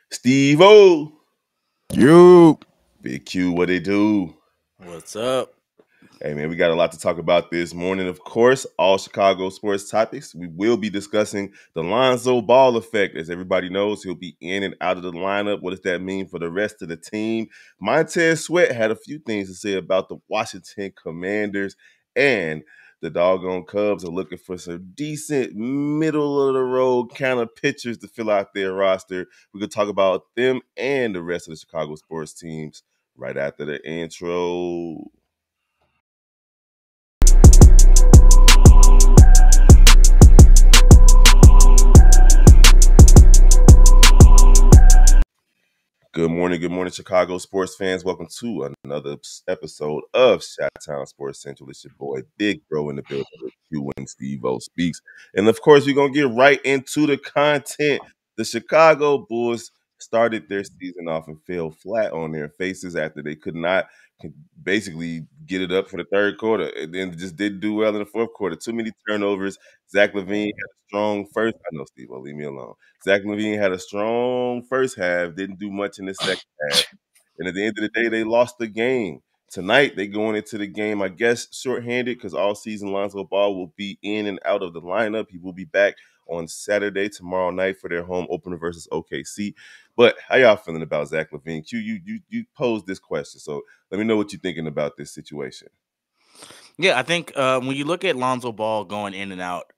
Steve-O. You. Big Q, what it do? What's up? Hey, man, we got a lot to talk about this morning. Of course, all Chicago sports topics. We will be discussing the Lonzo Ball effect. As everybody knows, he'll be in and out of the lineup. What does that mean for the rest of the team? Montez Sweat had a few things to say about the Washington Commanders, and the doggone Cubs are looking for some decent middle-of-the-road kind of pitchers to fill out their roster. We could talk about them and the rest of the Chicago sports teams right after the intro. Good morning, Chicago sports fans. Welcome to another episode of Chi-Town Sports Central. It's your boy, Big Bro, in the building with Q and Steve-O Speaks. And of course, we're going to get right into the content. The Chicago Bulls started their season off and fell flat on their faces after they could not basically get it up for the third quarter. And then just didn't do well in the fourth quarter. Too many turnovers. Zach LaVine had a strong first. I know, Steve-O, leave me alone. Zach LaVine had a strong first half, didn't do much in the second half. And at the end of the day, they lost the game. Tonight, they going into the game, I guess, shorthanded because all season Lonzo Ball will be in and out of the lineup. He will be back on Saturday, tomorrow night for their home opener versus OKC. But how y'all feeling about Zach LaVine? Q, you posed this question, so let me know what you're thinking about this situation. Yeah, I think when you look at Lonzo Ball going in and out,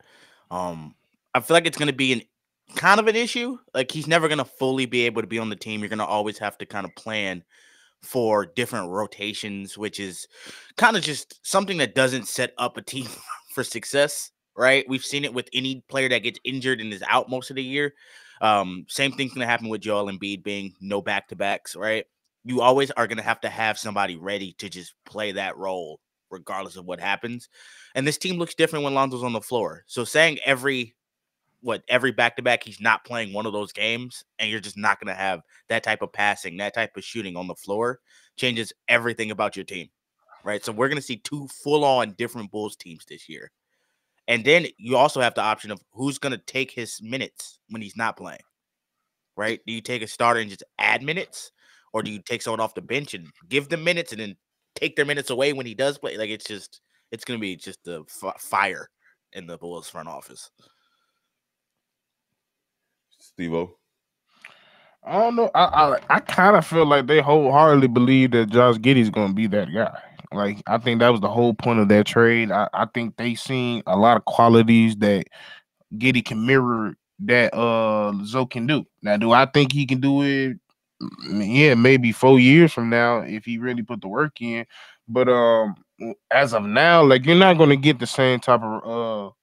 I feel like it's going to be kind of an issue. Like he's never going to fully be able to be on the team. You're going to always have to kind of plan for different rotations, which is kind of just something that doesn't set up a team for success, right? We've seen it with any player that gets injured and is out most of the year. Same thing's going to happen with Joel Embiid being no back-to-backs, right? You always are going to have somebody ready to just play that role regardless of what happens. And this team looks different when Lonzo's on the floor. So saying every back-to-back he's not playing one of those games and you're just not going to have that type of passing, that type of shooting on the floor changes everything about your team, right? So we're going to see two full-on different Bulls teams this year. And then you also have the option of who's going to take his minutes when he's not playing, right? Do you take a starter and just add minutes, or do you take someone off the bench and give them minutes and then take their minutes away when he does play? Like it's going to be just the fire in the Bulls front office. Steve-O? I don't know. I kind of feel like they wholeheartedly believe that Josh Giddey's going to be that guy. Like I think that was the whole point of that trade. I think they seen a lot of qualities that Giddey can mirror that Zoe can do. Now, do I think he can do it? Yeah, maybe 4 years from now if he really put the work in. But as of now, like you're not going to get the same type of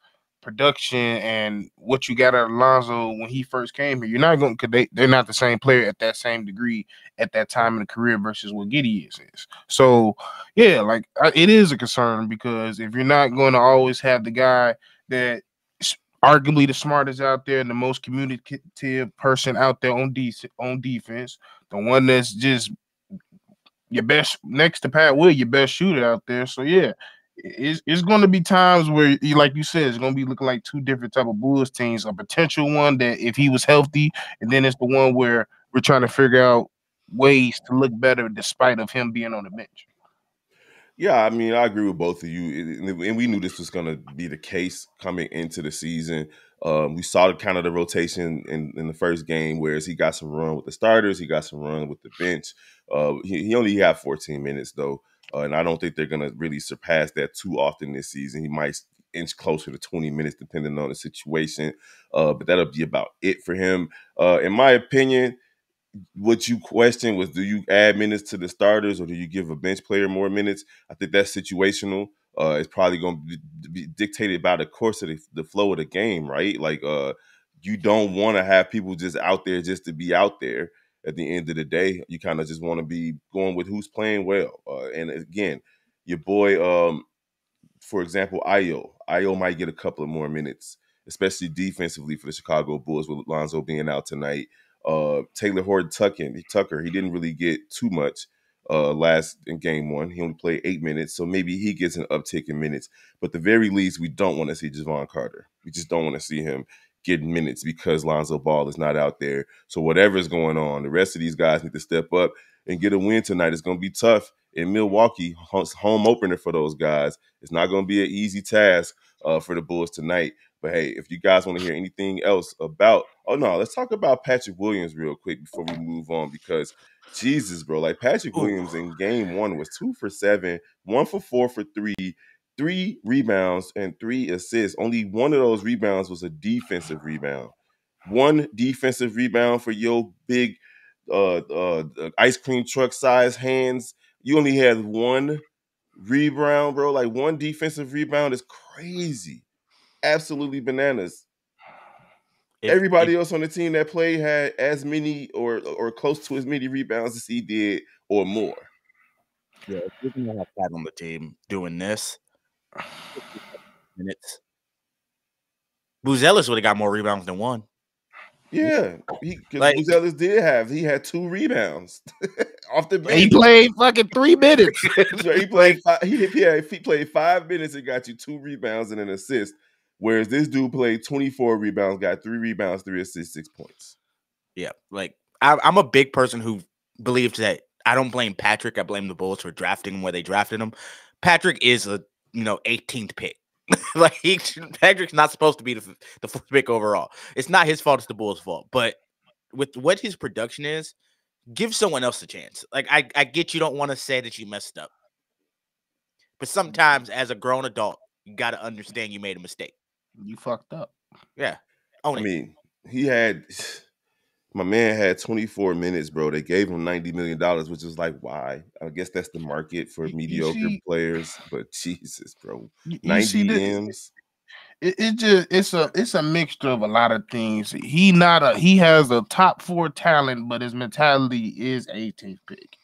production and what you got out of Lonzo when he first came here. You're not going because they're not the same player at that same degree at that time in the career versus what Giddey is. So yeah, like it is a concern because if you're not going to always have the guy that arguably the smartest out there and the most communicative person out there on defense, the one that's just your best next to Pat Will, your best shooter out there. So yeah, it's going to be times where, like you said, it's going to be looking like two different type of Bulls teams. A potential one that if he was healthy, and then it's the one where we're trying to figure out ways to look better despite of him being on the bench. Yeah, I mean, I agree with both of you, and we knew this was going to be the case coming into the season. We saw the kind of the rotation in the first game, whereas he got some run with the starters, he got some run with the bench. He only had 14 minutes though, and I don't think they're going to really surpass that too often this season. He might inch closer to 20 minutes depending on the situation, but that'll be about it for him. In my opinion, what you questioned was, do you add minutes to the starters or do you give a bench player more minutes? I think that's situational. It's probably going to be dictated by the course of the flow of the game, right? Like you don't want to have people just out there just to be out there. At the end of the day, you kind of just want to be going with who's playing well. And again, your boy, for example, Ayo might get a couple of more minutes, especially defensively for the Chicago Bulls with Lonzo being out tonight. Taylor Horton-Tucker, he didn't really get too much last in game one. He only played 8 minutes, so maybe he gets an uptick in minutes. But at the very least, we don't want to see Javon Carter. We just don't want to see him getting minutes because Lonzo Ball is not out there. So whatever's going on, the rest of these guys need to step up and get a win tonight. It's going to be tough in Milwaukee, home opener for those guys. It's not going to be an easy task for the Bulls tonight. But hey, if you guys want to hear anything else about, let's talk about Patrick Williams real quick before we move on, because Jesus, bro, like Patrick Williams in game 1 was 2 for 7, 1 for 4 for 3 rebounds and 3 assists. Only one of those rebounds was a defensive rebound. One defensive rebound for your big ice cream truck size hands. You only had one rebound, bro. Like, one defensive rebound is crazy. Absolutely bananas. Everybody else on the team that played had as many or close to as many rebounds as he did or more. Yeah, if you're gonna have that on the team doing this minutes, Buzelis would have got more rebounds than one. Yeah, because Buzelis he had 2 rebounds off the bench. He played fucking 3 minutes. He played he played 5 minutes and got you 2 rebounds and an assist. Whereas this dude played 24 rebounds, got 3 rebounds, 3 assists, 6 points. Yeah, like I'm a big person who believes that I don't blame Patrick. I blame the Bulls for drafting him where they drafted him. Patrick is a 18th pick. Like Patrick's not supposed to be the 4th pick overall. It's not his fault. It's the Bulls' fault. But with what his production is, give someone else a chance. Like I get you don't want to say that you messed up, but sometimes as a grown adult, you got to understand you made a mistake. You fucked up. Yeah. My man had 24 minutes, bro. They gave him $90 million, which is like, why? I guess that's the market for mediocre players. But Jesus, bro, 90 M's. It's a mixture of a lot of things. He has a top 4 talent, but his mentality is 18th pick.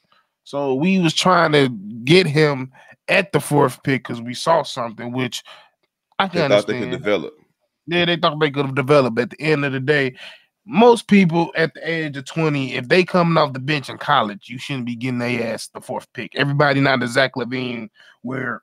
So we was trying to get him at the 4th pick because we saw something which I can understand. Thought they could develop. Yeah, they thought they could have developed. At the end of the day, most people at the age of 20, if they coming off the bench in college, you shouldn't be getting their ass the 4th pick. Everybody not Zach LaVine, where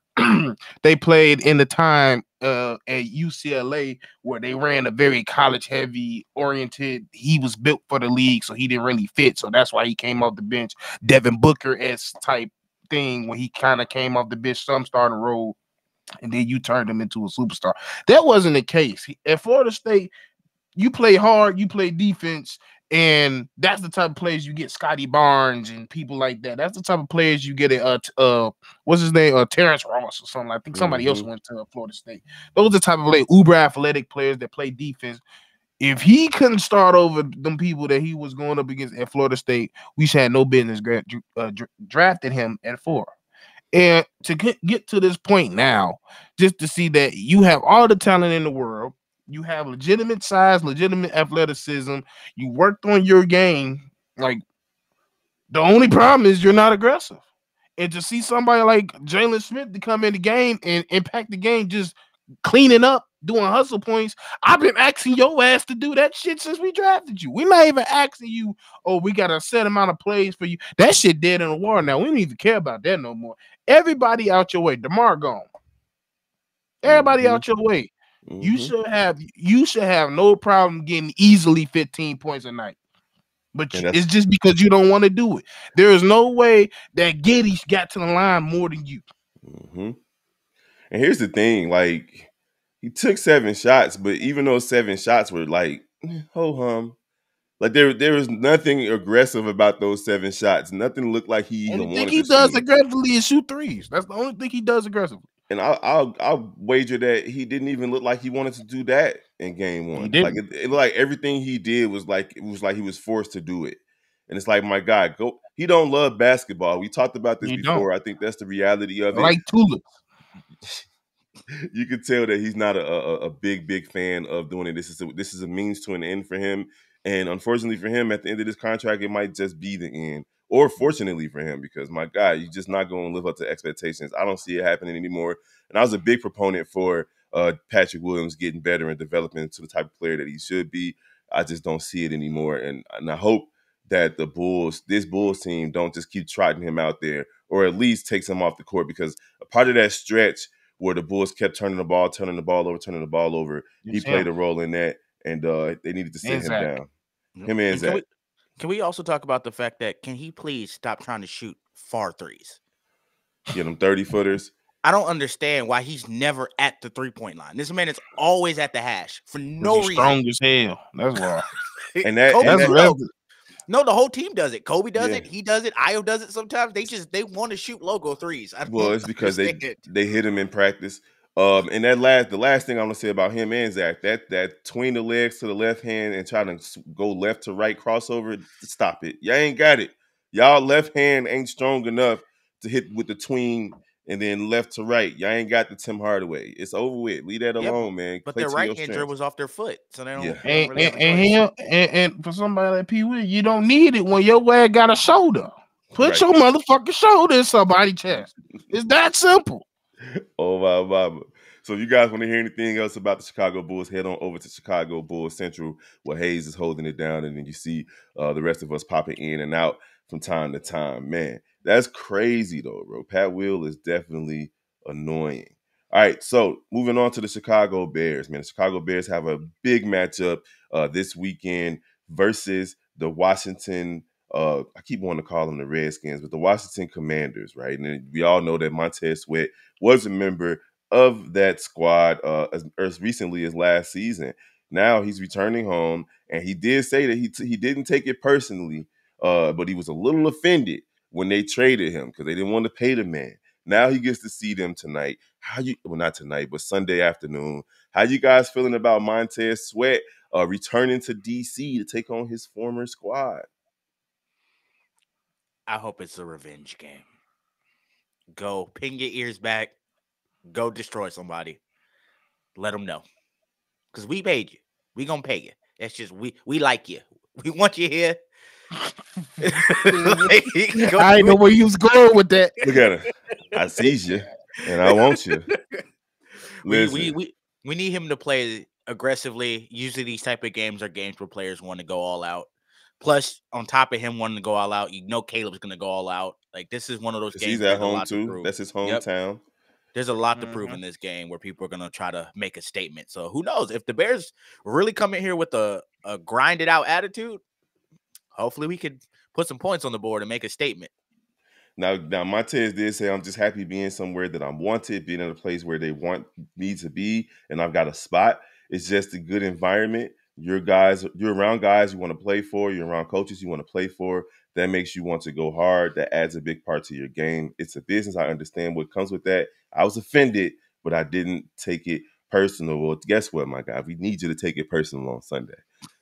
they played in the time at UCLA where they ran a very college-heavy oriented. He was built for the league, so he didn't really fit. So that's why he came off the bench. Devin Booker-esque type thing when he kind of came off the bench, some starting role, and then you turned him into a superstar. That wasn't the case. At Florida State, you play hard, you play defense, and that's the type of players you get. Scotty Barnes and people like that. That's the type of players you get what's his name? Terrence Ross or something. I think somebody else went to Florida State. Those are the type of uber athletic players that play defense. If he couldn't start over them people that he was going up against at Florida State, we should have no business drafted him at 4. And to get to this point now, just to see that you have all the talent in the world, you have legitimate size, legitimate athleticism, you worked on your game. Like, the only problem is you're not aggressive. And to see somebody like Jalen Smith to come in the game and impact the game, just cleaning up, doing hustle points. I've been asking your ass to do that shit since we drafted you. We're not even asking you, we got a set amount of plays for you. That shit dead in the water now. We don't even care about that no more. Everybody out your way. DeMar gone. Everybody out your way. You should have no problem getting easily 15 points a night. But it's just because you don't want to do it. There is no way that Giddey got to the line more than you. And here's the thing, like, he took 7 shots, but even those 7 shots were like, ho-hum. Like, there was nothing aggressive about those 7 shots. Nothing looked like he even wanted to shoot. The only thing he does aggressively is shoot threes. That's the only thing he does aggressively. And I'll wager that he didn't even look like he wanted to do that in game 1. He didn't. Like it looked like everything he did was like he was forced to do it. And it's like, my God, go. He don't love basketball. We talked about this before. I think that's the reality of it. Like tulips. You can tell that he's not a big fan of doing it. This is a means to an end for him. And unfortunately for him, at the end of this contract, it might just be the end. Or fortunately for him, because, my God, you're just not going to live up to expectations. I don't see it happening anymore. And I was a big proponent for Patrick Williams getting better and developing into the type of player that he should be. I just don't see it anymore. And I hope that this Bulls team don't just keep trotting him out there, or at least takes him off the court, because a part of that stretch where the Bulls kept turning the ball over, he played a role in that. and they needed to sit And him Zach. down. Him and And Zach. can we also talk about the fact that can he please stop trying to shoot far threes? Get them 30-footers. I don't understand why he's never at the 3-point line. This man is always at the hash for Because no he's reason. strong as hell. That's why. And that, Kobe, and that no, the whole team does it. Kobe does Yeah. it. He does it. Io does it sometimes. They want to shoot logo threes. I don't well, it's because understand. they hit him in practice. And the last thing I'm gonna say about him and Zach, that tween the legs to the left hand and trying to go left to right crossover, stop it. Y'all ain't got it. Y'all left hand ain't strong enough to hit with the tween and then left to right. Y'all ain't got the Tim Hardaway. It's over with. Leave that Yeah, alone, man. but Play their to your right hand strengths. was off their foot, so they Yeah. don't really have a choice. And for somebody like Pee Wee, you don't need it when your ass got a shoulder. Put Right. your motherfucking shoulder in somebody's chest. It's that simple. Oh my mama. So if you guys want to hear anything else about the Chicago Bulls, head on over to Chicago Bulls Central where Hayes is holding it down, and then you see the rest of us popping in and out from time to time. Man, that's crazy though, bro. Pat Will is definitely annoying. All right, so moving on to the Chicago Bears, man. The Chicago Bears have a big matchup this weekend versus the Washington I keep wanting to call them the Redskins, but the Washington Commanders, right? And we all know that Montez Sweat was a member of that squad as recently as last season. Now he's returning home, and he did say that he didn't take it personally, but he was a little offended when they traded him because they didn't want to pay the man. Now he gets to see them tonight. Not tonight, but Sunday afternoon. How you guys feeling about Montez Sweat returning to DC to take on his former squad? I hope it's a revenge game. Go pin your ears back. Go destroy somebody. Let them know. Because we paid you. We gonna pay you. That's just we like you. We want you here. I didn't know where you was going with that. Look at her. I sees you, and I want you. we need him to play aggressively. Usually these type of games are games where players want to go all out. Plus, on top of him wanting to go all out, you know Caleb's gonna go all out. Like this is one of those games. He's Where at there's a home lot to too. prove. That's his hometown. Yep. There's a lot to prove in this game where people are gonna try to make a statement. So who knows if the Bears really come in here with a grinded out attitude? Hopefully, we could put some points on the board and make a statement. Now Montez did say, I'm just happy being somewhere that I'm wanted, being in a place where they want me to be, and I've got a spot. It's just a good environment. You're around guys you want to play for. You're around coaches you want to play for. That makes you want to go hard. That adds a big part to your game. It's a business. I understand what comes with that. I was offended, but I didn't take it personal. Well, guess what, my guy? We need you to take it personal on Sunday.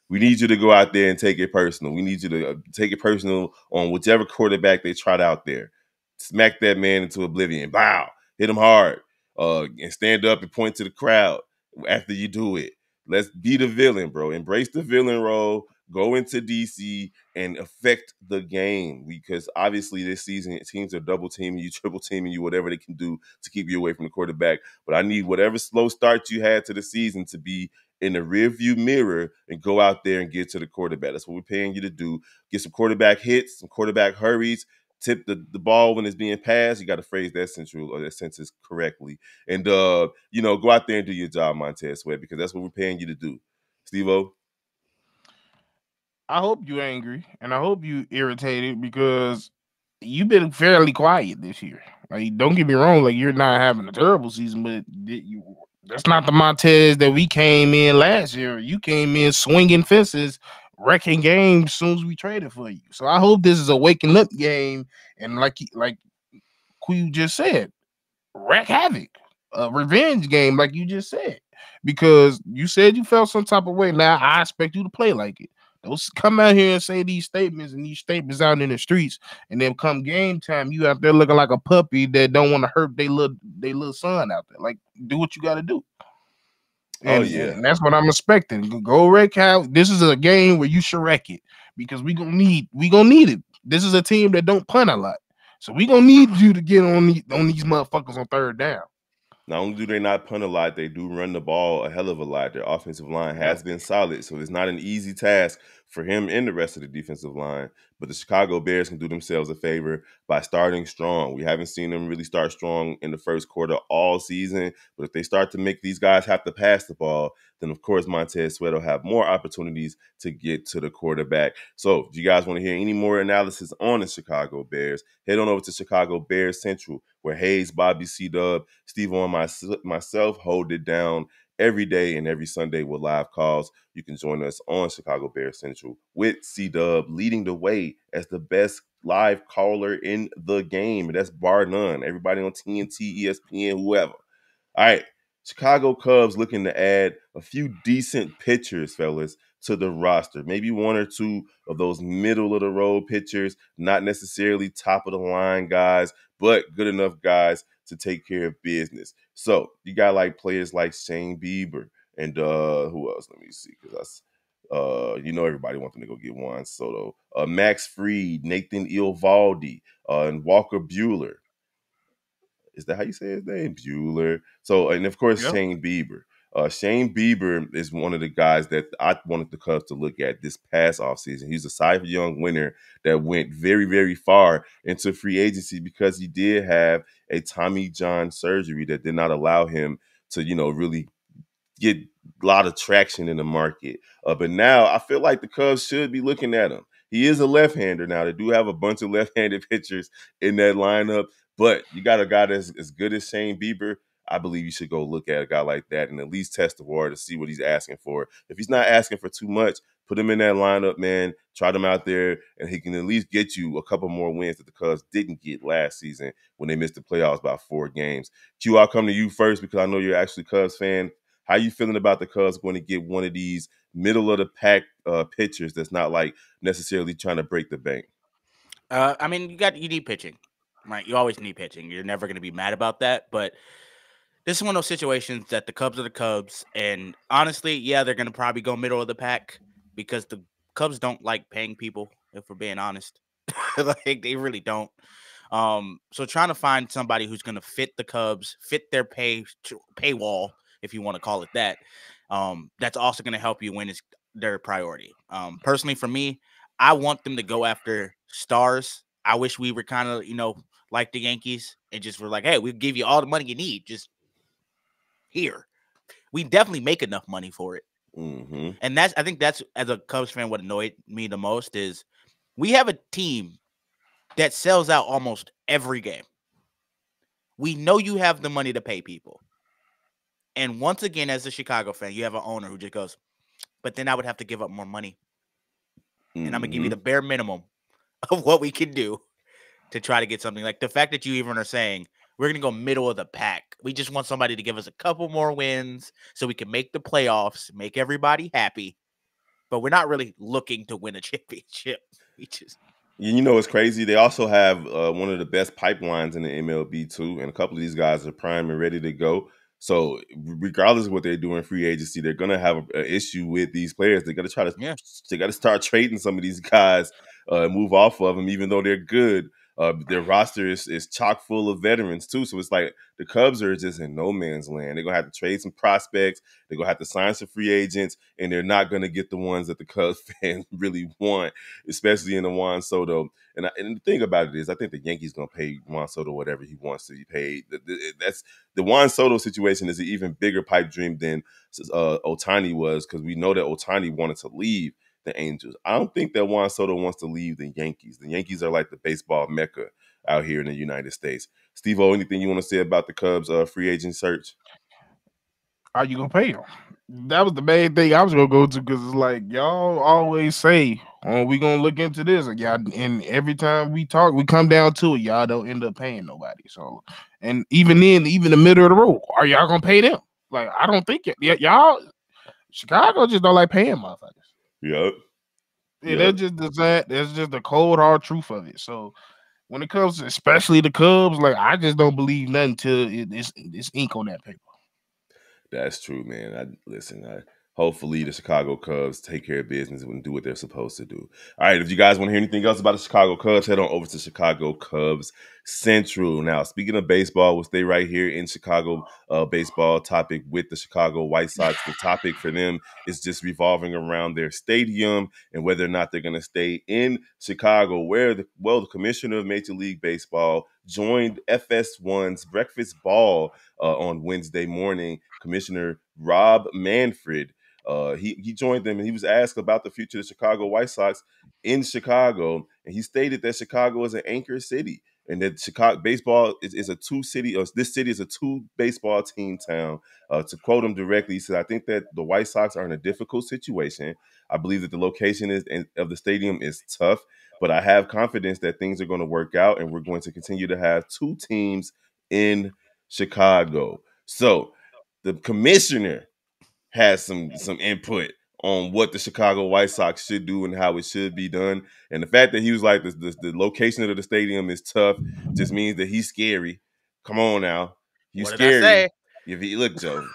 We need you to go out there and take it personal. We need you to take it personal on whichever quarterback they trot out there. Smack that man into oblivion. Bow. Hit him hard. And stand up and point to the crowd after you do it. Let's be the villain, bro. Embrace the villain role. Go into DC and affect the game, because obviously this season teams are double teaming you, triple teaming you, whatever they can do to keep you away from the quarterback. But I need whatever slow start you had to the season to be in the rearview mirror and go out there and get to the quarterback. That's what we're paying you to do. Get some quarterback hits, some quarterback hurries, tip the ball when it's being passed. You got to phrase that sentence correctly. And go out there and do your job, Montez Sweat, because that's what we're paying you to do. Steve-O? I hope you angry and I hope you irritated because you've been fairly quiet this year. Like, don't get me wrong, like you're not having a terrible season, but that's not the Montez that we came in last year. You came in swinging fences, wrecking games as soon as we traded for you. So I hope this is a waking up game, and like you just said, wreak havoc, a revenge game, like you just said, because you said you felt some type of way. Now I expect you to play like it. Don't come out here and say these statements out in the streets, and then come game time, you out there looking like a puppy that don't want to hurt their little son out there. Like, do what you got to do. And that's what I'm expecting. Go wreck out. This is a game where you should wreck it, because we gonna need it. This is a team that don't punt a lot, so we gonna need you to get on these motherfuckers on third down. Not only do they not punt a lot, they do run the ball a hell of a lot. Their offensive line has been solid, so it's not an easy task for him and the rest of the defensive line. But the Chicago Bears can do themselves a favor by starting strong. We haven't seen them really start strong in the first quarter all season, but if they start to make these guys have to pass the ball, then of course Montez Sweat will have more opportunities to get to the quarterback. So if you guys want to hear any more analysis on the Chicago Bears, head on over to Chicago Bears Central, where Hayes, Bobby, C-Dub, Steve and myself hold it down every day and every Sunday with live calls. You can join us on Chicago Bears Central with C-Dub leading the way as the best live caller in the game. That's bar none. Everybody on TNT, ESPN, whoever. All right. Chicago Cubs looking to add a few decent pitchers, fellas, to the roster. Maybe one or two of those middle of the road pitchers, not necessarily top of the line guys, but good enough guys to take care of business. So you got like players like Shane Bieber and who else? Let me see, because everybody wants them to go get Juan Soto, Max Fried, Nathan Eovaldi, and Walker Bueller. Is that how you say his name? Bueller. So, and of course, Yep. Shane Bieber. Shane Bieber is one of the guys that I wanted the Cubs to look at this past offseason. He's a Cy Young winner that went very, very far into free agency because he did have a Tommy John surgery that did not allow him to, really get a lot of traction in the market. But now I feel like the Cubs should be looking at him. He is a left-hander now. They do have a bunch of left-handed pitchers in that lineup, but you got a guy that's as good as Shane Bieber. I believe you should go look at a guy like that and at least test the water to see what he's asking for. If he's not asking for too much, put him in that lineup, man. Try him out there, and he can at least get you a couple more wins that the Cubs didn't get last season when they missed the playoffs by 4 games. Q, I'll come to you first because I know you're actually a Cubs fan. How you feeling about the Cubs going to get one of these middle of the pack pitchers that's not like necessarily trying to break the bank? I mean, you need pitching, right? You always need pitching. You're never going to be mad about that. But this is one of those situations that the Cubs are the Cubs, and honestly, yeah, they're going to probably go middle of the pack because the Cubs don't like paying people. If we're being honest, like they really don't. So trying to find somebody who's going to fit the Cubs, fit their paywall, if you want to call it that, that's also going to help you win is their priority. Personally, for me, I want them to go after stars. I wish we were kind of, like the Yankees and just were like, hey, we'll give you all the money you need. Just here. We definitely make enough money for it. Mm-hmm. And I think that's, as a Cubs fan, what annoyed me the most is we have a team that sells out almost every game. We know you have the money to pay people. And once again, as a Chicago fan, you have an owner who just goes, but then I would have to give up more money. And I'm going to give you the bare minimum of what we can do to try to get something. Like the fact that you even are saying, we're going to go middle of the pack. We just want somebody to give us a couple more wins so we can make the playoffs, make everybody happy. But we're not really looking to win a championship. We just... It's crazy. They also have one of the best pipelines in the MLB too, and a couple of these guys are prime and ready to go. So regardless of what they do in free agency, they're gonna have an issue with these players. They got to try to, they got to start trading some of these guys, move off of them, even though they're good. Their roster is chock full of veterans too. So it's like the Cubs are just in no man's land. They're gonna have to trade some prospects. They're gonna have to sign some free agents, and they're not gonna get the ones that the Cubs fans really want, especially in the Juan Soto. And the thing about it is, I think the Yankees gonna pay Juan Soto whatever he wants to be paid. That's the Juan Soto situation is an even bigger pipe dream than Ohtani was, because we know that Ohtani wanted to leave the Angels. I don't think that Juan Soto wants to leave the Yankees. The Yankees are like the baseball mecca out here in the United States. Steve-O, anything you want to say about the Cubs free agent search? Are you gonna pay him? That was the main thing I was gonna go to, because it's like y'all always say, "Oh, we gonna look into this," and y'all, and every time we talk, we come down to it. Y'all don't end up paying nobody. So, and even then, even the middle of the road, are y'all gonna pay them? Like, I don't think y'all. Chicago just don't like paying motherfuckers. Yep. Yeah, that's just the cold hard truth of it. So when it comes to especially the Cubs, like I just don't believe nothing till it's ink on that paper. That's true, man. hopefully the Chicago Cubs take care of business and do what they're supposed to do. All right, if you guys want to hear anything else about the Chicago Cubs, head on over to Chicago Cubs Central. Now, speaking of baseball, we'll stay right here in Chicago baseball topic with the Chicago White Sox. The topic for them is just revolving around their stadium and whether or not they're going to stay in Chicago, where the commissioner of Major League Baseball joined FS1's Breakfast Ball on Wednesday morning. Commissioner Rob Manfred, he joined them, and he was asked about the future of the Chicago White Sox in Chicago, and he stated that Chicago is an anchor city, and that Chicago baseball is a this city is a two baseball team town. To quote him directly, he said, "I think that the White Sox are in a difficult situation. I believe that the location of the stadium is tough, but I have confidence that things are going to work out, and we're going to continue to have two teams in Chicago." So the commissioner has some input on what the Chicago White Sox should do and how it should be done. And the fact that he was like, the location of the stadium is tough just means that he's scary. Come on now. You What did I scary. say? If he look, Joe.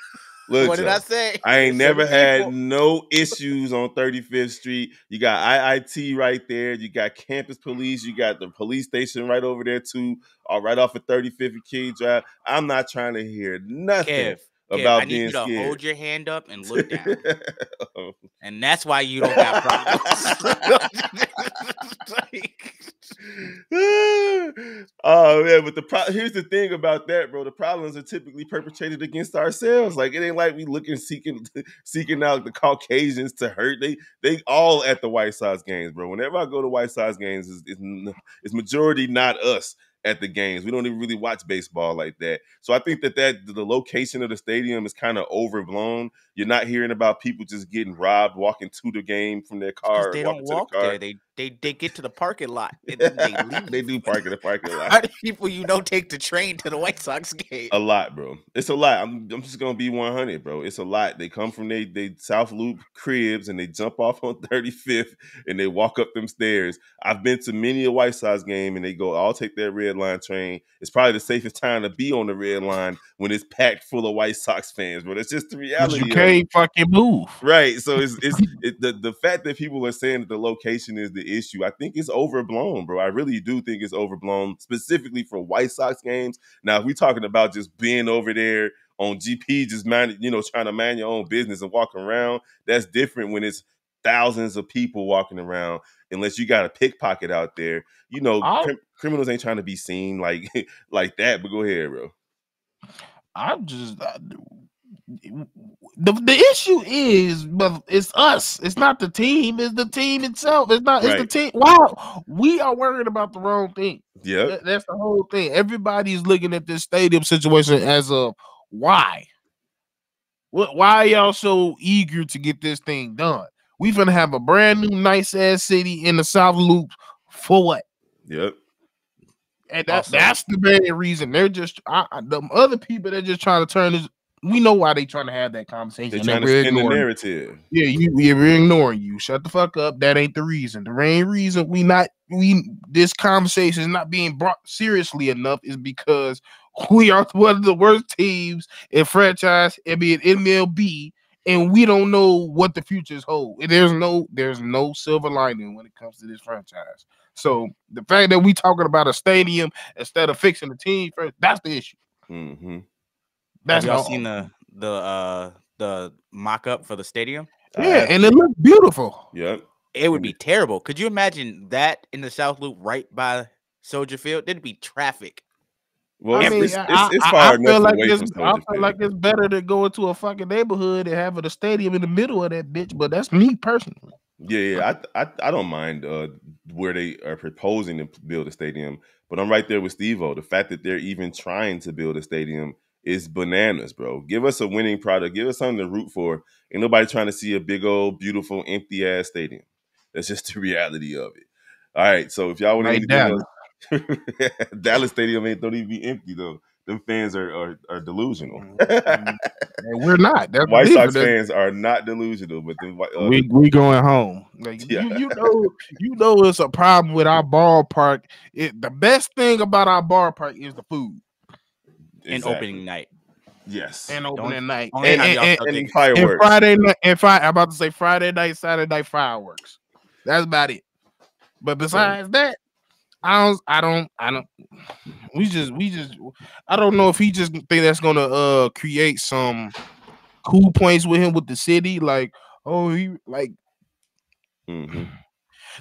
What did I say? I ain't Listen never to had people. no issues on 35th Street. You got IIT right there. You got campus police. You got the police station right over there too, right off of 35th and King Drive. I'm not trying to hear nothing Kev, I about need being you to scared. hold your hand up and look down. And that's why you don't got problems. Oh man, but here's the thing about that, bro. The problems are typically perpetrated against ourselves. Like, it ain't like we seeking out the Caucasians to hurt. They all at the White Sox games, bro. Whenever I go to White Sox games, it's majority not us at the games. We don't even really watch baseball like that. So I think that the location of the stadium is kind of overblown. You're not hearing about people just getting robbed, walking to the game from their car, because they walking don't to the walk car. there. They get to the parking lot and then they leave. They do park in the parking lot. How do people take the train to the White Sox game? A lot, bro. It's a lot. I'm just gonna be 100, bro. It's a lot. They come from they South Loop cribs and they jump off on 35th and they walk up them stairs. I've been to many a White Sox game and they go, "I'll take that red line train." It's probably the safest time to be on the red line when it's packed full of White Sox fans, bro. That's just the reality. You can't fucking move, right? So the fact that people are saying that the location is the issue, I think it's overblown, bro. I really do think it's overblown, specifically for White Sox games. Now, if we're talking about just being over there on GP, just trying to mind your own business and walk around, that's different when it's thousands of people walking around. Unless you got a pickpocket out there, criminals ain't trying to be seen like like that. But go ahead, bro. I'm just the issue is, but it's us. It's not the team. It's the team itself. It's not. It's the team. Wow, we are worried about the wrong thing. Yeah, that's the whole thing. Everybody's looking at this stadium situation as a why. Why are y'all so eager to get this thing done? We finna have a brand new nice ass city in the South Loop for what? Yep. And that's the main reason. They're just the other people. They're just trying to turn this. We know why they trying to have that conversation. They're trying to spin the narrative. Yeah, we're ignoring you. Shut the fuck up. That ain't the reason. The main reason this conversation is not being brought seriously enough is because we are one of the worst teams in franchise, MLB, and we don't know what the futures hold. There's no silver lining when it comes to this franchise. So the fact that we talking about a stadium instead of fixing the team, that's the issue. Mm-hmm. Have y'all seen the mock-up for the stadium? Yeah, and it looks beautiful. Yep. It would be terrible. Could you imagine that in the South Loop right by Soldier Field? There'd be traffic. Well, it's far enough away from Soldier Field. I feel like it's better to go into a fucking neighborhood and have a stadium in the middle of that bitch, but that's me personally. Yeah, I don't mind where they are proposing to build a stadium, but I'm right there with Steve-O. The fact that they're even trying to build a stadium is bananas, bro. Give us a winning product. Give us something to root for. Ain't nobody trying to see a big old, beautiful, empty ass stadium. That's just the reality of it. All right, so if y'all want to anything else, Dallas Stadium don't even be empty though. Them fans are delusional. We're not. That's White Sox fans are not delusional, but we going home. Like, you know it's a problem with our ballpark. The best thing about our ballpark is the food. And opening night. Yes. and opening night, only time y'all sell And tickets. and fireworks. Friday night, I'm about to say Friday night, Saturday night fireworks. That's about it. But So besides that, I don't. We just. I don't know if he just think that's gonna create some cool points with him with the city. Like, oh, he like mm-hmm.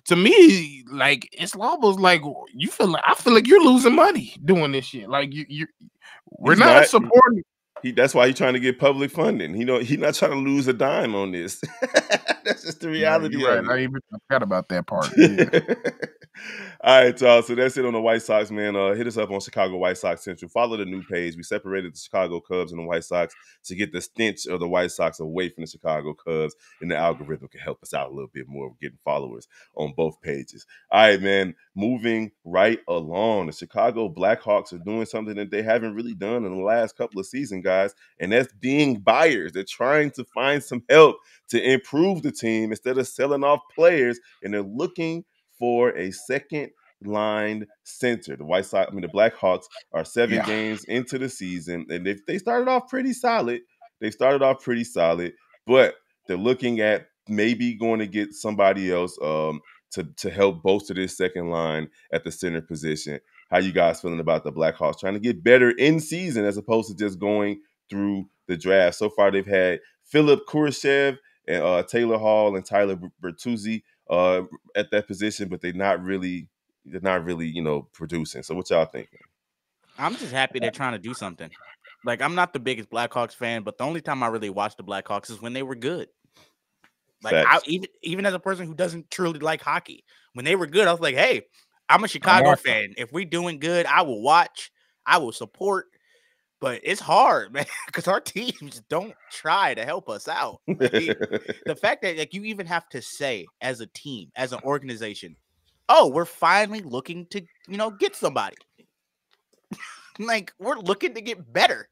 to me, like it's almost like you feel like I feel like you're losing money doing this shit. Like we're He's not not. supporting. That's why he's trying to get public funding. He's not trying to lose a dime on this. That's just the Right, you're reality right. of I it. even forgot about that part. Yeah. All right, y'all. So that's it on the White Sox, man. Hit us up on Chicago White Sox Central. Follow the new page. We separated the Chicago Cubs and the White Sox to get the stench of the White Sox away from the Chicago Cubs, and the algorithm can help us out a little bit more with getting followers on both pages. All right, man. Moving right along, the Chicago Blackhawks are doing something that they haven't really done in the last couple of seasons, guys, and that's being buyers. They're trying to find some help to improve the team instead of selling off players, and they're looking for a second line center. The Blackhawks are 7 Yeah. games into the season, and they started off pretty solid. But they're looking at maybe going to get somebody else to help bolster this second line at the center position. How you guys feeling about the Blackhawks trying to get better in season as opposed to just going through the draft? So far, they've had Philip Kurashev and Taylor Hall and Tyler Bertuzzi at that position, but they're not really producing. So what y'all thinking? I'm just happy they're trying to do something. Like, I'm not the biggest Blackhawks fan, but the only time I really watched the Blackhawks is when they were good. Like, I Facts. even as a person who doesn't truly like hockey, when they were good, I was like, hey, I'm a I'm Chicago watching. fan. If we're doing good, I will watch, I will support. But it's hard, man, because our teams don't try to help us out. Like, the fact that like you even have to say as a team, as an organization, oh, we're finally looking to get somebody. Like, we're looking to get better.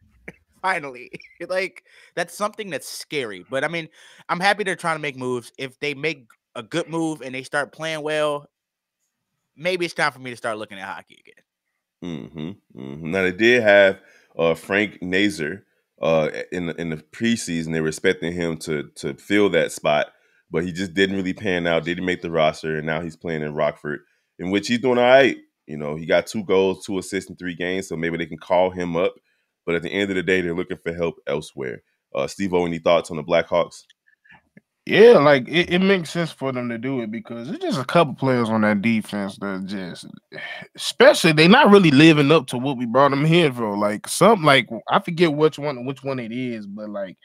Finally. Like, that's something that's scary. But I mean, I'm happy they're trying to make moves. If they make a good move and they start playing well, maybe it's time for me to start looking at hockey again. Now they did have Frank Nazar in the preseason. They were expecting him to fill that spot, but he just didn't really pan out. Didn't make the roster, and now he's playing in Rockford, in which he's doing all right. He got 2 goals, 2 assists in 3 games, so maybe they can call him up. But at the end of the day, they're looking for help elsewhere. Steve-O, any thoughts on the Blackhawks? Yeah, like it makes sense for them to do it because there's just a couple players on that defense that just, especially they not really living up to what we brought them here for. Like I forget which one it is, but like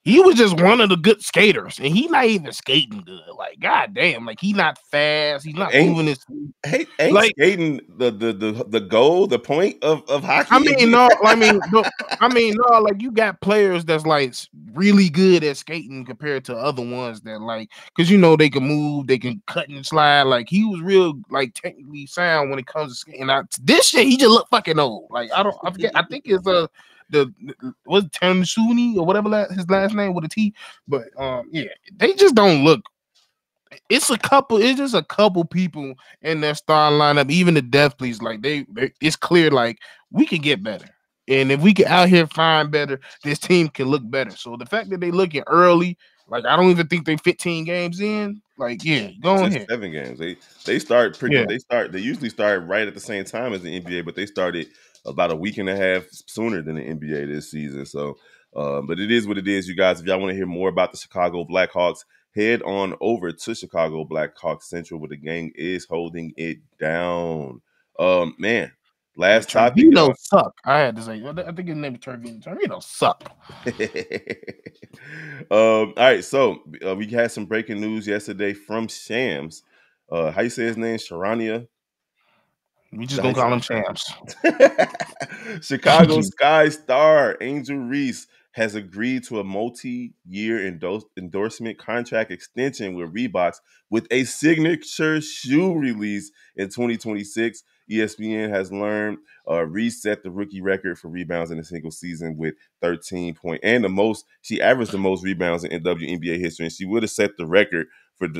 he was just one of the good skaters, and he not even skating good. Like, god damn, like he not fast, he's not Ain't moving his ain't like. skating the goal, the point of I hockey? mean, no, no, like you got players that's like really good at skating compared to other ones that like, because they can move, they can cut and slide. Like he was real like technically sound when it comes to skating. This shit, he just look fucking old. Like I forget. I think it's the was Tansuni or whatever his last name with a T. But yeah, they just don't look. It's just a couple people in their star lineup, even the death please. Like it's clear, like we can get better. And if we can out here find better, this team can look better. So the fact that they looking early, like I don't even think they 15 games in. Like, yeah, go Just ahead. 7 games. They start pretty. Yeah. They usually start right at the same time as the NBA, but they started about a week and a half sooner than the NBA this season. So, but it is what it is, you guys. If y'all want to hear more about the Chicago Blackhawks, head on over to Chicago Blackhawks Central, where the gang is holding it down. Man, Yeah, last topic, Trevino y'all. suck. I had to say, I think his name is Trevino. Trevino suck. All right, so we had some breaking news yesterday from Shams. How you say his name? Sharania. We just gonna call him Champs. Chicago Sky Star Angel Reese has agreed to a multi-year endorsement contract extension with Reeboks with a signature shoe release in 2026. ESPN has learned Reese set the rookie record for rebounds in a single season with 13 point and the most. She averaged the most rebounds in WNBA history, and she would have set the record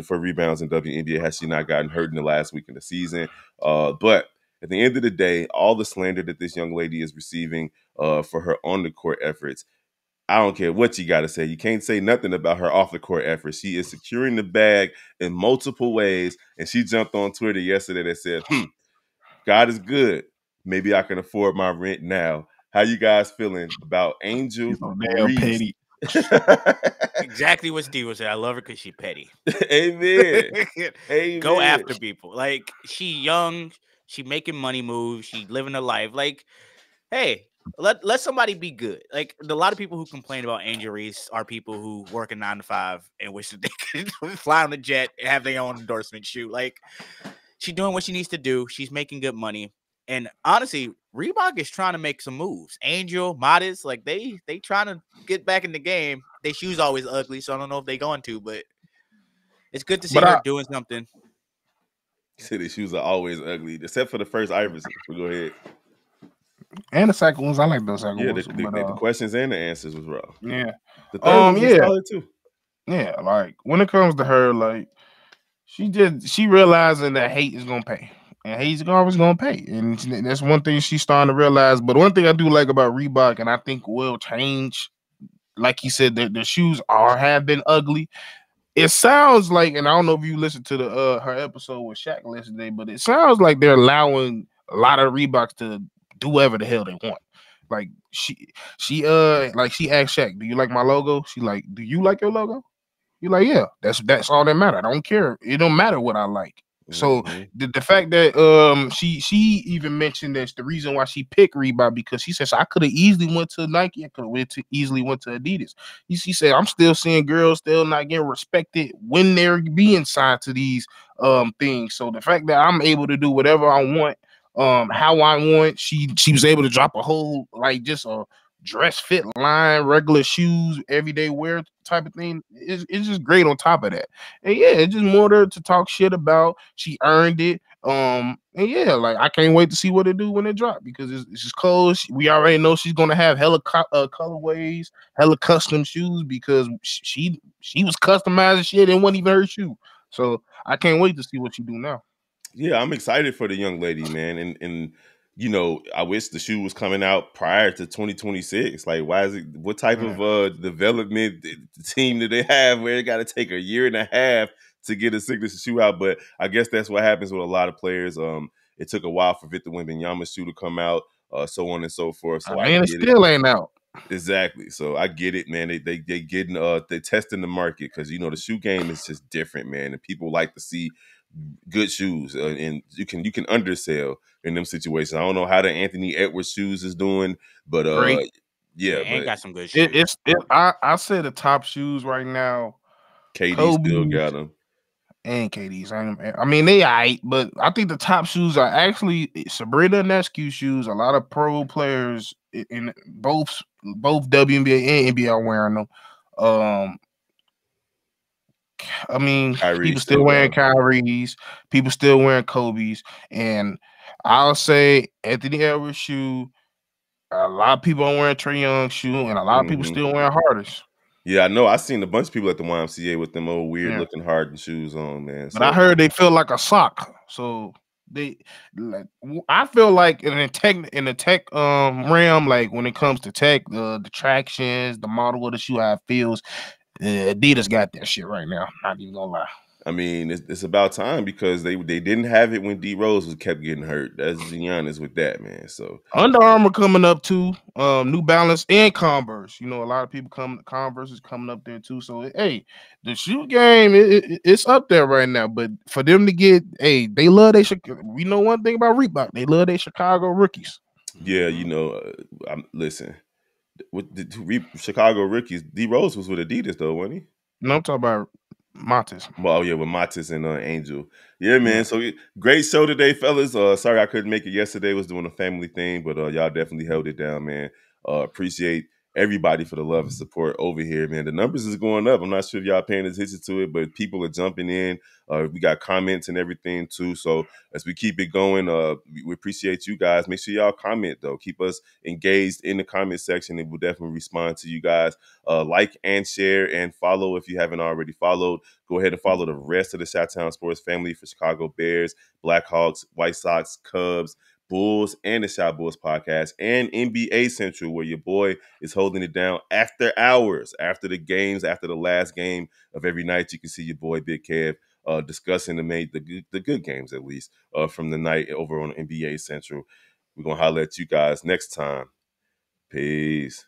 for rebounds in WNBA had she not gotten hurt in the last week of the season. But At the end of the day, all the slander that this young lady is receiving for her on the court efforts, I don't care what you got to say. You can't say nothing about her off the court efforts. She is securing the bag in multiple ways. And she jumped on Twitter yesterday that said, God is good. Maybe I can afford my rent now. How you guys feeling about Angel She's so damn Reese? petty. Exactly what Steve was saying. I love her because she's petty. Amen. Go Amen. after people. Like, she young, she making money moves, she living her life. Like, hey, let somebody be good. Like, a lot of people who complain about Angel Reese are people who work a 9 to 5 and wish that they could fly on a jet and have their own endorsement shoot. Like, she's doing what she needs to do. She's making good money. And honestly, Reebok is trying to make some moves. Angel, Montez, like they trying to get back in the game. Their shoes always ugly, so I don't know if they're going to, but it's good to see her doing something. See, the shoes are always ugly, except for the first Iverson. So go ahead. And the second ones, I like those second Yeah, ones. the questions and the answers was raw. Yeah. The third ones was solid too. Yeah, like when it comes to her, like she realizing that hate is gonna pay. And hate's always gonna pay. And that's one thing she's starting to realize. But one thing I do like about Reebok, and I think will change, like he said, the shoes have been ugly. It sounds like, and I don't know if you listened to the her episode with Shaq yesterday, but it sounds like they're allowing a lot of Reeboks to do whatever the hell they want. Like she she asked Shaq, "Do you like my logo?" She like, "Do you like your logo?" You're like, "Yeah, that's all that matter. I don't care. It don't matter what I like." So the fact that she even mentioned that's the reason why she picked Reebok, because she says I could have easily went to Nike, I could have easily went to Adidas. She said I'm still seeing girls still not getting respected when they're being signed to these things. So the fact that I'm able to do whatever I want, how I want, she was able to drop a whole like just a dress fit line, regular shoes, everyday wear type of thing. It's just great on top of that. And yeah, it's just more to talk shit about. She earned it. And yeah, like I can't wait to see what it do when it drop, because it's just clothes. We already know she's gonna have hella colorways, hella custom shoes, because she was customizing shit and wasn't even her shoe. So I can't wait to see what she do now. Yeah, I'm excited for the young lady, man. And you know, I wish the shoe was coming out prior to 2026. Like, why is it? What type of development team do they have where it got to take a year and a half to get a signature shoe out? But I guess that's what happens with a lot of players. It took a while for Victor Wembanyama's shoe to come out, so on and so forth. So I and it get still ain't out. Exactly. So I get it, man. They getting they testing the market, because you know the shoe game is just different, man, and people like to see good shoes, and you can undersell in them situations. I don't know how the Anthony Edwards shoes is doing, but Great. yeah, and but got some good shoes. I say the top shoes right now, KD still Kobe's got them. and KD's. I mean, they aight, but I think the top shoes are actually Sabrina Nescu shoes. A lot of pro players in both WNBA and NBA are wearing them. I mean, Kyrie people still still got wearing them. Kyrie's, people still wearing Kobe's, and I'll say Anthony Edwards shoe. A lot of people are wearing Trae Young shoe, and a lot of people still wearing Hardest. Yeah, I know. I seen a bunch of people at the YMCA with them old weird Yeah. looking Harden shoes on, man. But I heard they feel like a sock. So they like, I feel like in the tech realm, like when it comes to tech, the tractions, the model of the shoe, how it feels, Adidas got that shit right now. Not even gonna lie. I mean, it's about time, because they didn't have it when D Rose was kept getting hurt. Let's be honest with that, man. So Under Armour coming up too, New Balance and Converse. You know, a lot of people Converse is coming up there too. So hey, the shoe game it's up there right now. But for them to get, hey, they love we know one thing about Reebok, they love their Chicago rookies. yeah, you know, listen, with the Chicago rookies, D Rose was with Adidas though, wasn't he? No, I'm talking about Montez. Well, yeah, with Montez and Angel. Yeah, man. Yeah. So great show today, fellas. Sorry I couldn't make it yesterday. Was doing a family thing, but y'all definitely held it down, man. Appreciate everybody for the love and support over here, man. The numbers is going up. I'm not sure if y'all paying attention to it, but people are jumping in. We got comments and everything too. So as we keep it going, we appreciate you guys. Make sure y'all comment though. Keep us engaged in the comment section, and we'll definitely respond to you guys. Like and share and follow if you haven't already followed. Go ahead and follow the rest of the Chi-Town Sports family for Chicago Bears, Blackhawks, White Sox, Cubs, Bulls and the Shot Bulls podcast, and NBA Central, where your boy is holding it down after hours, after the games, after the last game of every night. You can see your boy Big Kev discussing the good games, at least, from the night over on NBA Central. We're going to holler at you guys next time. Peace.